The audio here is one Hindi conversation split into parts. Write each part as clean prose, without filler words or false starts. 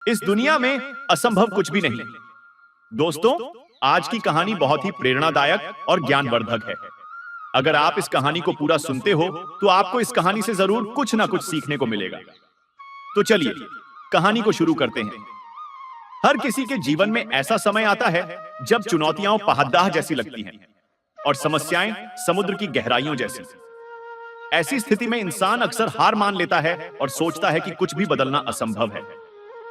इस दुनिया में असंभव कुछ भी नहीं। दोस्तों, आज की कहानी बहुत ही प्रेरणादायक और ज्ञानवर्धक है। अगर आप इस कहानी को पूरा सुनते हो तो आपको इस कहानी से जरूर कुछ ना कुछ सीखने को मिलेगा। तो चलिए कहानी को शुरू करते हैं। हर किसी के जीवन में ऐसा समय आता है जब चुनौतियां पहाड़दाह जैसी लगती हैं और समस्याएं समुद्र की गहराइयों जैसी। ऐसी स्थिति में इंसान अक्सर हार मान लेता है और सोचता है कि कुछ भी बदलना असंभव है।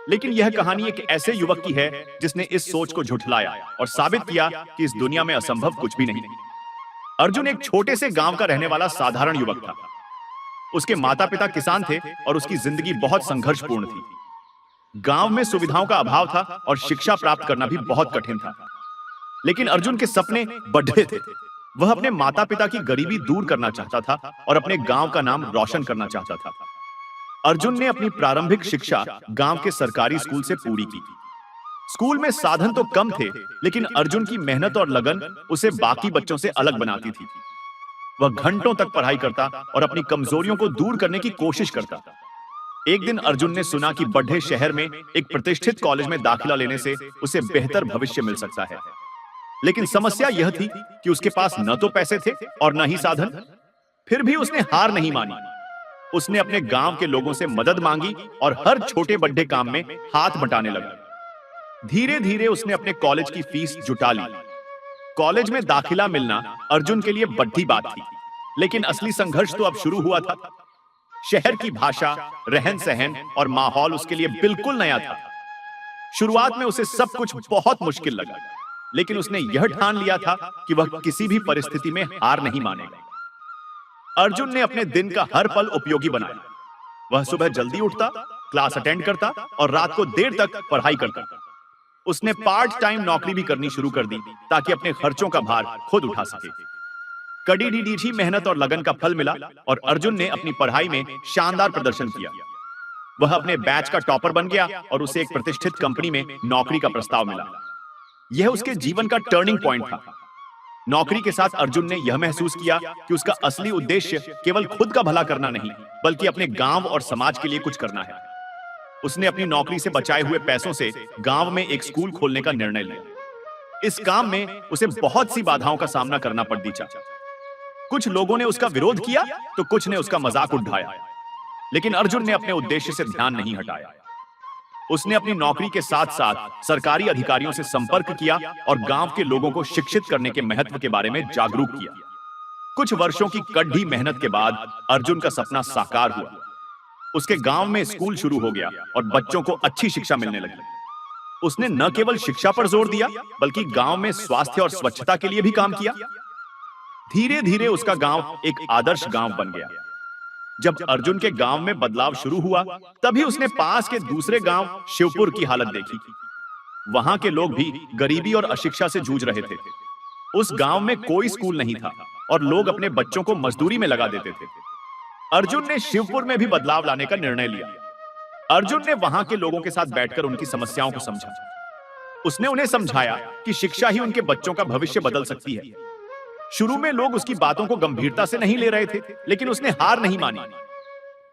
लेकिन यह कहानी एक ऐसे युवक की है जिसने इस सोच को झुठलाया और साबित किया कि इस दुनिया में असंभव कुछ भी नहीं। अर्जुन एक छोटे से गांव का रहने वाला साधारण युवक था। उसके माता पिता किसान थे और उसकी जिंदगी बहुत संघर्षपूर्ण थी। गांव में सुविधाओं का अभाव था और शिक्षा प्राप्त करना भी बहुत कठिन था। लेकिन अर्जुन के सपने बड़े थे। वह अपने माता पिता की गरीबी दूर करना चाहता था और अपने गांव का नाम रोशन करना चाहता था। अर्जुन ने अपनी प्रारंभिक शिक्षा गांव के सरकारी स्कूल से पूरी की। स्कूल में साधन तो कम थे, लेकिन अर्जुन की मेहनत और लगन उसे बाकी बच्चों से अलग बनाती थी। वह घंटों तक पढ़ाई करता और अपनी कमजोरियों को दूर करने की कोशिश करता। एक दिन अर्जुन ने सुना कि बड़े शहर में एक प्रतिष्ठित कॉलेज में दाखिला लेने से उसे बेहतर भविष्य मिल सकता है। लेकिन समस्या यह थी कि उसके पास न तो पैसे थे और न ही साधन। फिर भी उसने हार नहीं मानी। उसने अपने गांव के लोगों से मदद मांगी और हर छोटे बड़े काम में हाथ बटाने लगा। धीरे धीरे उसने अपने कॉलेज की फीस जुटा ली। कॉलेज में दाखिला मिलना अर्जुन के लिए बड़ी बात थी, लेकिन असली संघर्ष तो अब शुरू हुआ था। शहर की भाषा, रहन सहन और माहौल उसके लिए बिल्कुल नया था। शुरुआत में उसे सब कुछ बहुत मुश्किल लगा, लेकिन उसने यह ठान लिया था कि वह किसी भी परिस्थिति में हार नहीं मानेगा। अर्जुन ने अपने दिन का हर पल उपयोगी बनाया। वह सुबह जल्दी उठता, क्लास अटेंड करता और रात को देर तक पढ़ाई करता। उसने पार्ट टाइम नौकरी भी करनी शुरू कर दी ताकि अपने खर्चों का भार खुद उठा सके। कड़ी नीठी मेहनत और लगन का फल मिला और अर्जुन ने अपनी पढ़ाई में शानदार प्रदर्शन किया। वह अपने बैच का टॉपर बन गया और उसे एक प्रतिष्ठित कंपनी में नौकरी का प्रस्ताव मिला। यह उसके जीवन का टर्निंग पॉइंट था। नौकरी के साथ अर्जुन ने यह महसूस किया कि उसका असली उद्देश्य केवल खुद का भला करना नहीं, बल्कि अपने गांव और समाज के लिए कुछ करना है। उसने अपनी नौकरी से बचाए हुए पैसों से गांव में एक स्कूल खोलने का निर्णय लिया। इस काम में उसे बहुत सी बाधाओं का सामना करना पड़ दीचा। कुछ लोगों ने उसका विरोध किया तो कुछ ने उसका मजाक उड़ाया, लेकिन अर्जुन ने अपने उद्देश्य से ध्यान नहीं हटाया। उसने अपनी नौकरी के साथ साथ सरकारी अधिकारियों से संपर्क किया और गांव के लोगों को शिक्षित करने के महत्व के बारे में जागरूक किया। कुछ वर्षों की कड़ी मेहनत के बाद अर्जुन का सपना साकार हुआ। उसके गांव में स्कूल शुरू हो गया और बच्चों को अच्छी शिक्षा मिलने लगी। उसने न केवल शिक्षा पर जोर दिया, बल्कि गांव में स्वास्थ्य और स्वच्छता के लिए भी काम किया। धीरे धीरे उसका गांव एक आदर्श गांव बन गया। जब अर्जुन के गांव में बदलाव शुरू हुआ, तभी उसने पास के दूसरे गांव शिवपुर की हालत देखी। वहां के लोग भी गरीबी और अशिक्षा से जूझ रहे थे। उस गांव में कोई स्कूल नहीं था और लोग अपने बच्चों को मजदूरी में लगा देते थे। अर्जुन ने शिवपुर में भी बदलाव लाने का निर्णय लिया। अर्जुन ने वहां के लोगों के साथ बैठकर उनकी समस्याओं को समझा। उसने उन्हें समझाया कि शिक्षा ही उनके बच्चों का भविष्य बदल सकती है। शुरू में लोग उसकी बातों को गंभीरता से नहीं ले रहे थे, लेकिन उसने हार नहीं मानी।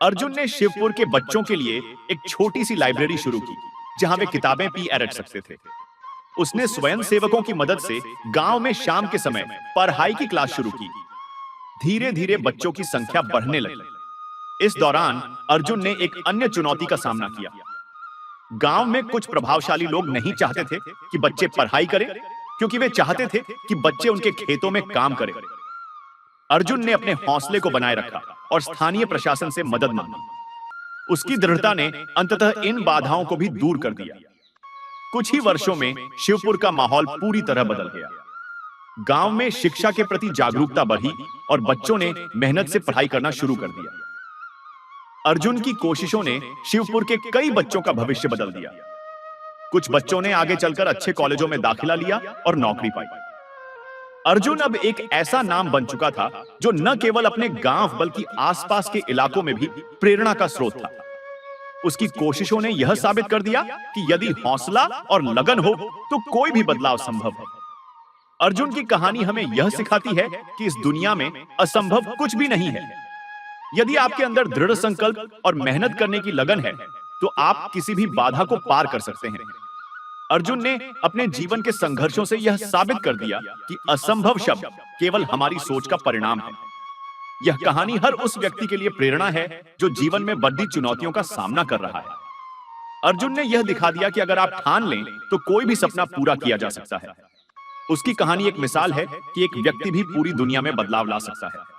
अर्जुन ने शिवपुर के बच्चों के लिए एक छोटी सी लाइब्रेरी शुरू की, जहां वे किताबें पी रख सकते थे। उसने स्वयं सेवकों की मदद से गांव में शाम के समय पढ़ाई की क्लास शुरू की। धीरे धीरे बच्चों की संख्या बढ़ने लगी। इस दौरान अर्जुन ने एक अन्य चुनौती का सामना किया। गांव में कुछ प्रभावशाली लोग नहीं चाहते थे कि बच्चे पढ़ाई करें, क्योंकि वे चाहते थे कि बच्चे उनके खेतों में काम करें। अर्जुन ने अपने हौसले को बनाए रखा और स्थानीय प्रशासन से मदद मांगी। उसकी दृढ़ता ने अंततः इन बाधाओं को भी दूर कर दिया। कुछ ही वर्षों में शिवपुर का माहौल पूरी तरह बदल गया। गांव में शिक्षा के प्रति जागरूकता बढ़ी और बच्चों ने मेहनत से पढ़ाई करना शुरू कर दिया। अर्जुन की कोशिशों ने शिवपुर के कई बच्चों का भविष्य बदल दिया। कुछ बच्चों ने आगे चलकर अच्छे कॉलेजों में दाखिला लिया और नौकरी पाई। अर्जुन अब एक ऐसा नाम बन चुका था जो न केवल अपने गांव बल्कि आसपास के इलाकों में भी प्रेरणा का स्रोत था। उसकी कोशिशों ने यह साबित कर दिया कि यदि हौसला और लगन हो तो कोई भी बदलाव संभव है। अर्जुन की कहानी हमें यह सिखाती है कि इस दुनिया में असंभव कुछ भी नहीं है। यदि आपके अंदर दृढ़ संकल्प और मेहनत करने की लगन है, तो आप किसी भी बाधा को पार कर सकते हैं। अर्जुन ने अपने जीवन के संघर्षों से यह साबित कर दिया कि असंभव शब्द केवल हमारी सोच का परिणाम है। यह कहानी हर उस व्यक्ति के लिए प्रेरणा है जो जीवन में बड़ी चुनौतियों का सामना कर रहा है। अर्जुन ने यह दिखा दिया कि अगर आप ठान लें तो कोई भी सपना पूरा किया जा सकता है। उसकी कहानी एक मिसाल है कि एक व्यक्ति भी पूरी दुनिया में बदलाव ला सकता है।